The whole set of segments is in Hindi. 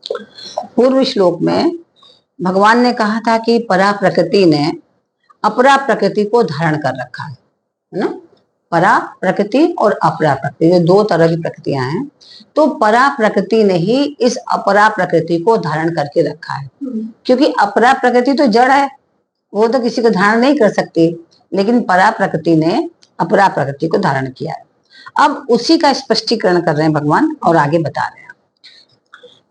पूर्व श्लोक में भगवान ने कहा था कि परा प्रकृति ने अपरा प्रकृति को धारण कर रखा है ना। परा प्रकृति और अपरा प्रकृति, जो दो तरह की प्रकृतियां हैं, तो परा प्रकृति ने ही इस अपरा प्रकृति को धारण करके रखा है। क्योंकि अपरा प्रकृति तो जड़ है, वो तो किसी को धारण नहीं कर सकती, लेकिन परा प्रकृति ने अपरा प्रकृति को धारण किया है। अब उसी का स्पष्टीकरण कर रहे हैं भगवान और आगे बता रहे हैं।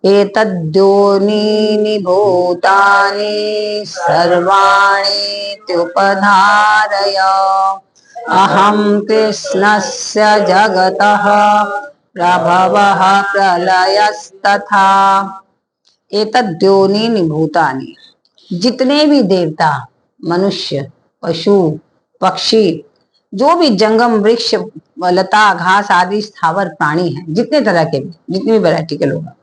एतद्योनीनि भूतानि सर्वाणि त्युपधारय अहं कृष्णस्य जगतः प्रभवः प्रलयस्तथा। एतद्योनीनि भूतानि, जितने भी देवता, मनुष्य, पशु, पक्षी, जो भी जंगम वृक्ष, लता, घास आदि स्थावर प्राणी हैं, जितने तरह के भी, जितनी भी वैरायटी के लोग हैं,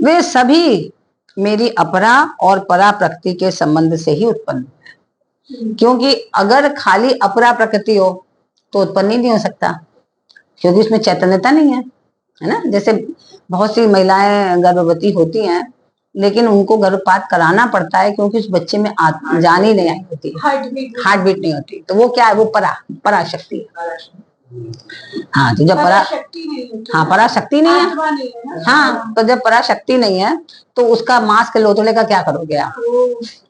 वे सभी मेरी अपरा और परा प्रकृति के संबंध से ही उत्पन्न हुए। क्योंकि अगर खाली अपरा प्रकृति हो तो उत्पन्न ही नहीं हो सकता, क्योंकि उसमें चैतन्यता नहीं है, है ना। जैसे बहुत सी महिलाएं गर्भवती होती हैं, लेकिन उनको गर्भपात कराना पड़ता है क्योंकि उस बच्चे में जान ही नहीं आई होती, हार्ट बीट नहीं होती, तो वो क्या है, वो पराशक्ति है। हाँ, तो जब पराशक्ति नहीं है, हाँ, तो जब पराशक्ति नहीं है तो उसका मांस के लोथड़े का क्या करोगे आप,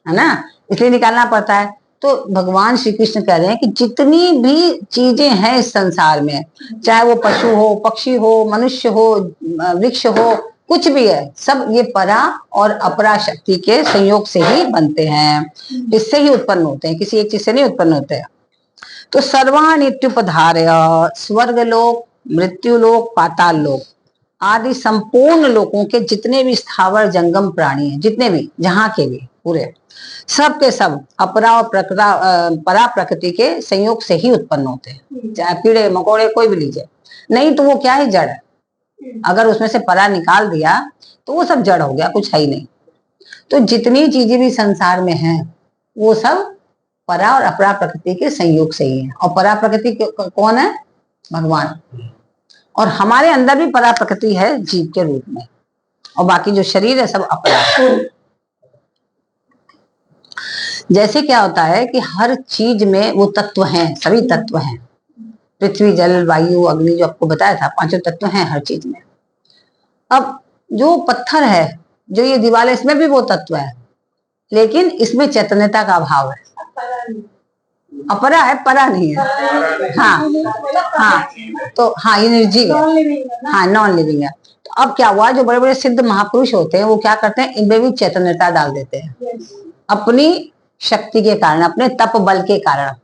है ना, इसलिए निकालना पड़ता है। तो भगवान श्री कृष्ण कह रहे हैं कि जितनी भी चीजें हैं इस संसार में, चाहे वो पशु हो, पक्षी हो, मनुष्य हो, वृक्ष हो, कुछ भी है, सब ये परा और अपरा शक्ति के संयोग से ही बनते हैं, इससे ही उत्पन्न होते हैं, किसी एक चीज से नहीं उत्पन्न होते हैं। तो सर्वाणि इत्युपधारय, स्वर्ग लोक, मृत्यु लोक, पाताल लोक आदि संपूर्ण लोकों के जितने भी स्थावर जंगम प्राणी हैं, जितने भी, जहां के भी पूरे, सब के सब अपरा और परा प्रकृति के संयोग से ही उत्पन्न होते हैं। चाहे कीड़े मकोड़े कोई भी लीजिए, नहीं तो वो क्या है, जड़ है। अगर उसमें से परा निकाल दिया तो वो सब जड़ हो गया, कुछ है ही नहीं। तो जितनी चीजें भी संसार में हैं वो सब परा और अपरा प्रकृति के संयोग से ही है। और परा प्रकृति कौन है, भगवान। और हमारे अंदर भी परा प्रकृति है जीव के रूप में, और बाकी जो शरीर है सब अपरा है। जैसे क्या होता है कि हर चीज में वो तत्व हैं, सभी तत्व हैं, पृथ्वी जल वायु अग्नि, जो आपको बताया था, पांचों तत्व हैं हर चीज में। अब जो पत्थर है, जो ये दीवार है, इसमें भी वो तत्व है, लेकिन इसमें चैतन्यता का अभाव है, अपरा है, परा नहीं है। हाँ हाँ, तो हाँ, ये निर्जीव है, हाँ, नॉन लिविंग है। तो अब क्या हुआ, जो बड़े बड़े सिद्ध महापुरुष होते हैं वो क्या करते हैं, इनमें भी चैतन्यता डाल देते हैं, अपनी शक्ति के कारण, अपने तप बल के कारण,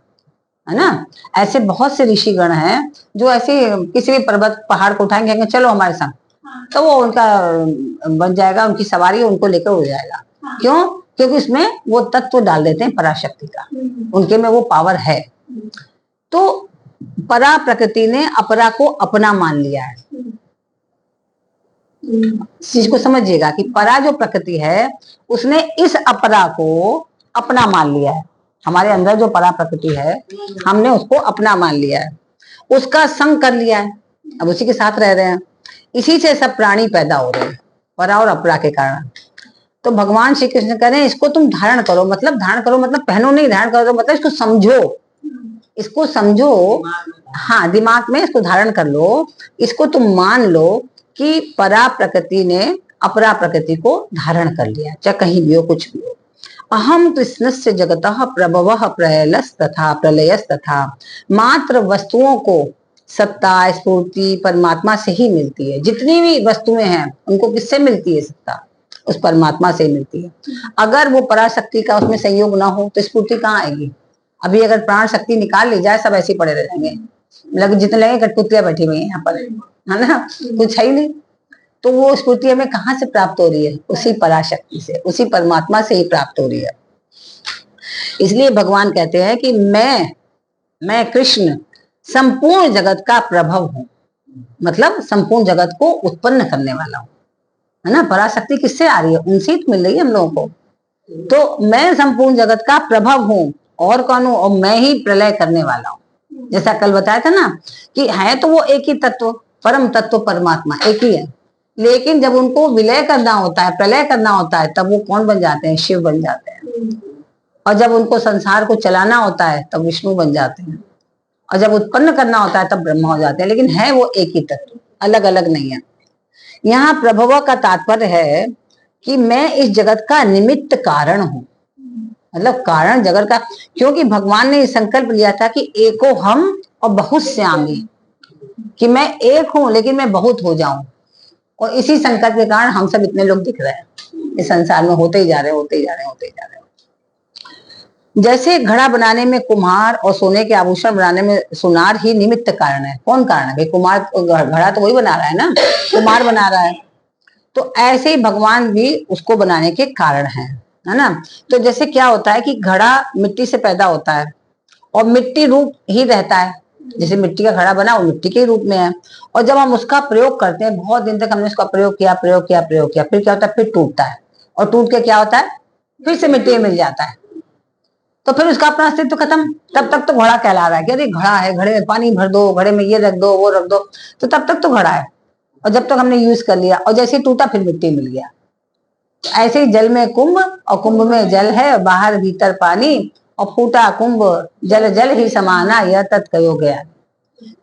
है ना। ऐसे बहुत से ऋषिगण हैं जो ऐसे किसी भी पर्वत पहाड़ को उठाएंगे, चलो हमारे संग, तो वो उनका बन जाएगा, उनकी सवारी उनको लेकर हो जाएगा। क्यों? क्योंकि उसमें वो तत्व डाल देते हैं पराशक्ति का, उनके में वो पावर है। तो परा प्रकृति ने अपरा को अपना मान लिया है। इस चीज को समझिएगा कि परा जो प्रकृति है उसने इस अपरा को अपना मान लिया है। हमारे अंदर जो परा प्रकृति है, हमने उसको अपना मान लिया है, उसका संग कर लिया है, अब उसी के साथ रह रहे हैं। इसी से सब प्राणी पैदा हो रहे हैं, परा और अपरा के कारण। तो भगवान श्री कृष्ण कह रहे हैं इसको तुम धारण करो, मतलब धारण करो मतलब पहनो नहीं, धारण करो मतलब इसको समझो, इसको समझो, हाँ, दिमाग में इसको धारण कर लो, इसको तुम मान लो कि परा प्रकृति ने अपरा प्रकृति को धारण कर लिया, चाहे कहीं भी हो, कुछ भी हो। अहम कृष्णस्य जगतः प्रभवः प्रलयस्तथा। मात्र वस्तुओं को सत्ता स्फूर्ति परमात्मा से ही मिलती है। जितनी भी वस्तुएं हैं उनको किससे मिलती है सत्ता? उस परमात्मा से मिलती है। अगर वो पराशक्ति का उसमें संयोग ना हो तो स्फूर्ति कहाँ आएगी? अभी अगर प्राण शक्ति निकाल ली जाए सब ऐसे पड़े रह जाएंगे, जितने लगे कठपुतलियां बैठी हुई है यहाँ पर, है ना, कुछ है ही नहीं। तो वो स्फूर्ति हमें कहाँ से प्राप्त हो रही है? उसी पराशक्ति से, उसी परमात्मा से ही प्राप्त हो रही है। इसलिए भगवान कहते हैं कि मैं कृष्ण संपूर्ण जगत का प्रभव हूं, मतलब संपूर्ण जगत को उत्पन्न करने वाला हूं, है ना। पराशक्ति किससे आ रही है? उनसे ही मिल रही है हम लोगों को। तो मैं संपूर्ण जगत का प्रभव हूं, और कौन हूं? और मैं ही प्रलय करने वाला हूं। जैसा कल बताया था ना कि है तो वो एक ही तत्व, परम तत्व परमात्मा एक ही है, लेकिन जब उनको विलय करना होता है, प्रलय करना होता है, तब वो कौन बन जाते हैं? शिव बन जाते हैं। और जब उनको संसार को चलाना होता है तब विष्णु बन जाते हैं। और जब उत्पन्न करना होता है तब ब्रह्मा हो जाते हैं। लेकिन है वो एक ही तत्व, अलग अलग नहीं है। यहाँ प्रभव का तात्पर्य है कि मैं इस जगत का निमित्त कारण हूं, मतलब कारण जगत का। क्योंकि भगवान ने संकल्प लिया था कि एको हम और बहुत श्यामी, कि मैं एक हूं लेकिन मैं बहुत हो जाऊं। और इसी संकल्प के कारण हम सब इतने लोग दिख रहे हैं इस संसार में, होते ही जा रहे, होते ही जा रहे, होते ही जा रहे। जैसे घड़ा बनाने में कुम्हार और सोने के आभूषण बनाने में सुनार ही निमित्त कारण है। कौन कारण है भाई? कुम्हार, घड़ा तो वही बना रहा है ना, कुम्हार बना रहा है। तो ऐसे ही भगवान भी उसको बनाने के कारण है ना। तो जैसे क्या होता है कि घड़ा मिट्टी से पैदा होता है और मिट्टी रूप ही रहता है। जैसे मिट्टी का घड़ा बना, वो मिट्टी के रूप में है। और जब हम उसका प्रयोग करते हैं, बहुत दिन तक हमने उसका प्रयोग किया, प्रयोग किया, प्रयोग किया, फिर क्या होता है? फिर टूटता है। और टूट के क्या होता है? फिर से मिट्टी में मिल जाता है। तो फिर उसका अपना अस्तित्व खत्म। तब तक तो घड़ा कहला रहा है कि अरे घड़ा है, घड़े में पानी भर दो, घड़े में ये रख दो, वो रख दो, तो तब तक तो घड़ा है। और जब तक हमने यूज कर लिया और जैसे टूटा फिर मिट्टी मिल गया। ऐसे ही जल में कुंभ और कुंभ में जल है, बाहर भीतर पानी, और फूटा कुंभ जल जल ही समाना, यह तत्व कहो गया।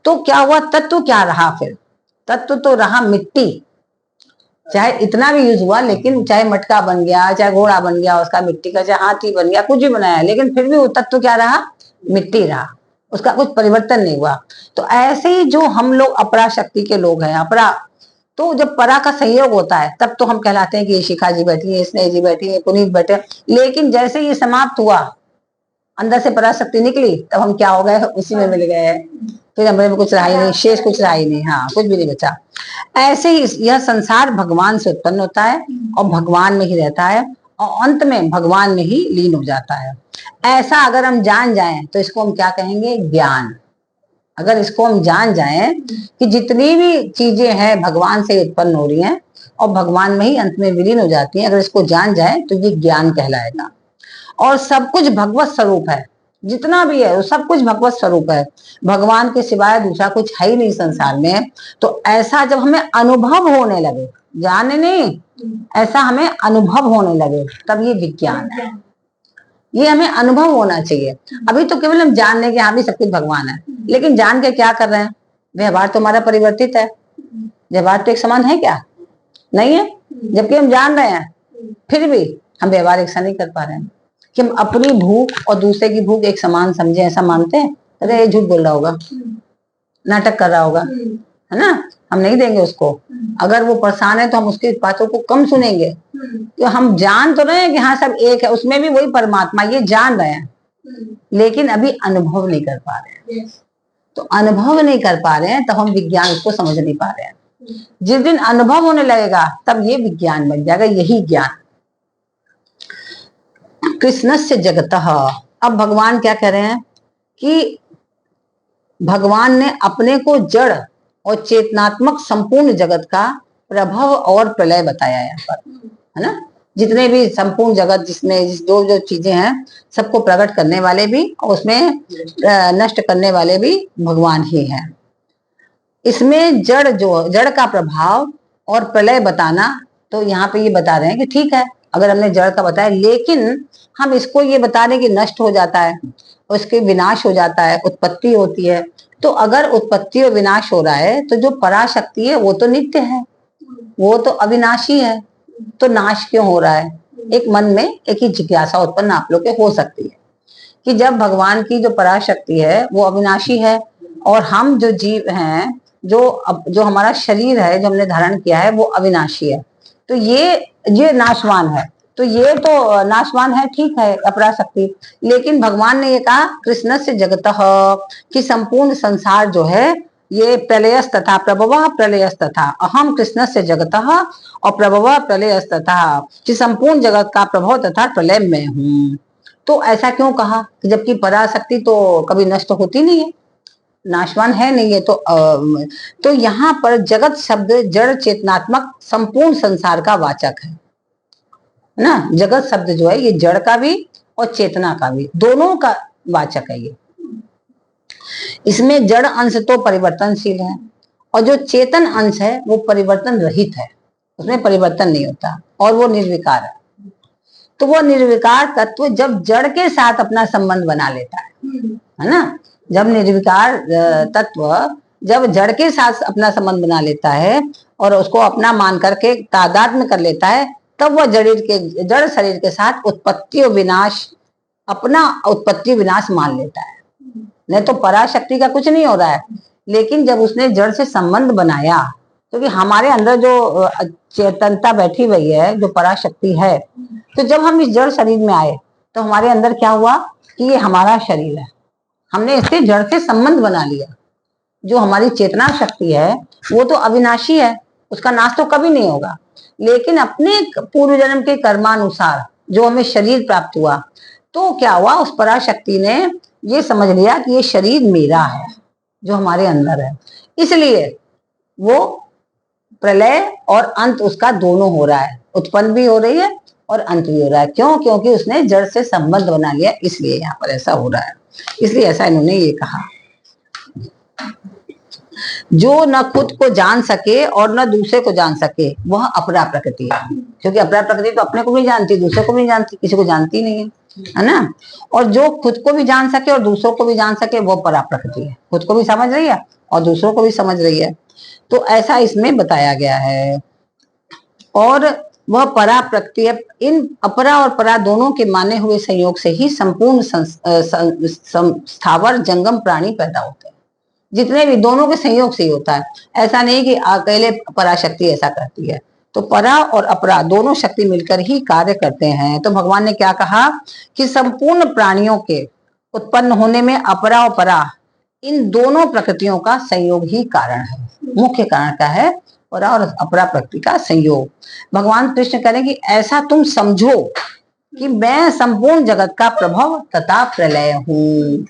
तो क्या हुआ? तत्व क्या रहा फिर? तत्व तो रहा मिट्टी। चाहे इतना भी यूज हुआ, लेकिन चाहे मटका बन गया, चाहे घोड़ा बन गया उसका मिट्टी का, चाहे हाथी बन गया, कुछ भी बनाया, लेकिन फिर भी वो तत्व क्या रहा? मिट्टी रहा। उसका कुछ परिवर्तन नहीं हुआ। तो ऐसे ही जो हम लोग अपरा शक्ति के लोग हैं, अपरा, तो जब परा का संयोग होता है तब तो हम कहलाते हैं कि ये शिखा जी बैठी है, स्नेह जी बैठी है, पुनीत बैठे। लेकिन जैसे ये समाप्त हुआ, अंदर से पराशक्ति निकली, तब हम क्या हो गए? उसी में मिल गए। फिर हमारे में कुछ रहा ही नहीं, शेष कुछ रहा ही नहीं, हाँ, कुछ भी नहीं बचा। ऐसे ही यह संसार भगवान से उत्पन्न होता है और भगवान में ही रहता है और अंत में भगवान में ही लीन हो जाता है। ऐसा अगर हम जान जाएं तो इसको हम क्या कहेंगे? ज्ञान। अगर इसको हम जान जाएं कि जितनी भी चीजें हैं भगवान से उत्पन्न हो रही हैं और भगवान में ही अंत में विलीन हो जाती हैं, अगर इसको जान जाए तो ये ज्ञान कहलाएगा। और सब कुछ भगवत स्वरूप है, जितना भी है वो सब कुछ भगवत स्वरूप है। भगवान के सिवाय दूसरा कुछ है ही नहीं संसार में। तो ऐसा जब हमें अनुभव होने लगे, जाने नहीं, ऐसा हमें अनुभव होने लगे, तब ये विज्ञान है। ये हमें अनुभव होना चाहिए। अभी तो केवल हम जान लें कि हाँ भी सब कुछ भगवान है, लेकिन जान के क्या कर रहे हैं? व्यवहार तो हमारा परिवर्तित है। व्यवहार तो एक समान है क्या? नहीं है। जबकि हम जान रहे हैं, फिर भी हम व्यवहार एक सा नहीं कर पा रहे हैं। कि हम अपनी भूख और दूसरे की भूख एक समान समझे, ऐसा मानते हैं? अरे ये झूठ बोल रहा होगा, नाटक कर रहा होगा, है ना, हम नहीं देंगे उसको। अगर वो परेशान है तो हम उसकी बातों को कम सुनेंगे। तो हम जान तो रहे हैं कि हाँ सब एक है, उसमें भी वही परमात्मा, ये जान रहे हैं, लेकिन अभी अनुभव नहीं कर पा रहे हैं। तो अनुभव नहीं कर पा रहे हैं तब हम विज्ञान उसको समझ नहीं पा रहे हैं। जिस दिन अनुभव होने लगेगा तब ये विज्ञान बन जाएगा, यही ज्ञान। कृष्णस्य जगतः, अब भगवान क्या कह रहे हैं कि भगवान ने अपने को जड़ और चेतनात्मक संपूर्ण जगत का प्रभव और प्रलय बताया यहाँ पर, है ना। जितने भी संपूर्ण जगत जिसमें जो जो चीजें हैं सबको प्रकट करने वाले भी और उसमें नष्ट करने वाले भी भगवान ही हैं। इसमें जड़ का प्रभाव और प्रलय बताना, तो यहाँ पे ये बता रहे हैं कि ठीक है, अगर हमने जड़ का बताया, लेकिन हम इसको ये बता रहे कि नष्ट हो जाता है, उसके विनाश हो जाता है, उत्पत्ति होती है। तो अगर उत्पत्ति और विनाश हो रहा है तो जो पराशक्ति है वो तो नित्य है, वो तो अविनाशी है, तो नाश क्यों हो रहा है? एक मन में एक ही जिज्ञासा उत्पन्न आप लोग के हो सकती है कि जब भगवान की जो पराशक्ति है वो अविनाशी है और हम जो जीव हैं, जो हमारा शरीर है जो हमने धारण किया है वो अविनाशी है, तो ये नाशवान है, तो ये तो नाशवान है, ठीक है, अपराशक्ति। लेकिन भगवान ने ये कहा कृष्ण से जगतः, कि संपूर्ण संसार जो है ये प्रलयस तथा प्रभव प्रलयस तथा, अहम कृष्ण से जगतः और प्रभव प्रलयस तथा, कि संपूर्ण जगत का प्रभव तथा प्रलय में हूँ। तो ऐसा क्यों कहा? जबकि पराशक्ति तो कभी नष्ट होती नहीं है, नाशवान है नहीं है। तो यहाँ पर जगत शब्द जड़ चेतनात्मक संपूर्ण संसार का वाचक है ना। जगत शब्द जो है ये जड़ का भी और चेतना का भी, दोनों का वाचक है ये। इसमें जड़ अंश तो परिवर्तनशील है और जो चेतन अंश है वो परिवर्तन रहित है। उसमें परिवर्तन नहीं होता और वो निर्विकार है। तो वो निर्विकार तत्व जब जड़ के साथ अपना संबंध बना लेता है ना, जब निर्विकार तत्व जब जड़ के साथ अपना संबंध बना लेता है और उसको अपना मान करके तादात्म्य कर लेता है, तब वह जड़ शरीर के साथ उत्पत्ति और विनाश, अपना उत्पत्ति विनाश मान लेता है। नहीं तो पराशक्ति का कुछ नहीं हो रहा है, लेकिन जब उसने जड़ से संबंध बनाया, क्योंकि हमारे अंदर जो चेतनता बैठी हुई है, जो पराशक्ति है, तो जब हम इस जड़ शरीर में आए तो हमारे अंदर क्या हुआ कि ये हमारा शरीर है, हमने इससे जड़ से संबंध बना लिया। जो हमारी चेतना शक्ति है वो तो अविनाशी है, उसका नाश तो कभी नहीं होगा, लेकिन अपने पूर्व जन्म के कर्मानुसार जो हमें शरीर प्राप्त हुआ, तो क्या हुआ, उस पराशक्ति ने ये समझ लिया कि ये शरीर मेरा है जो हमारे अंदर है, इसलिए वो प्रलय और अंत उसका दोनों हो रहा है, उत्पन्न भी हो रही है और अंत भी हो रहा है। क्यों? क्योंकि उसने जड़ से संबंध बना लिया, इसलिए यहाँ पर ऐसा हो रहा है। इसलिए ऐसा इन्होंने ये कहा। जो न खुद को जान सके और न दूसरे को जान सके वह अपरा प्रकृति है, क्योंकि अपरा प्रकृति तो अपने को भी जानती, दूसरे को भी जानती, किसी को जानती नहीं है ना। और जो खुद को भी जान सके और दूसरों को भी जान सके वो परा प्रकृति है, खुद को भी समझ रही है और दूसरों को भी समझ रही है। तो ऐसा इसमें बताया गया है। और वह परा प्रकृति है। इन अपरा और परा दोनों के माने हुए संयोग से ही संपूर्ण स्थावर जंगम प्राणी पैदा होते हैं। जितने भी दोनों के संयोग से ही होता है, ऐसा नहीं कि अकेले पराशक्ति ऐसा करती है। तो परा और अपरा दोनों शक्ति मिलकर ही कार्य करते हैं। तो भगवान ने क्या कहा कि संपूर्ण प्राणियों के उत्पन्न होने में अपरा और परा, इन दोनों प्रकृतियों का संयोग ही कारण है। मुख्य कारण क्या है? परा और अपरा प्रकृति का संयोग। भगवान कृष्ण कह रहे हैं कि ऐसा तुम समझो कि मैं संपूर्ण जगत का प्रभव तथा प्रलय हूँ।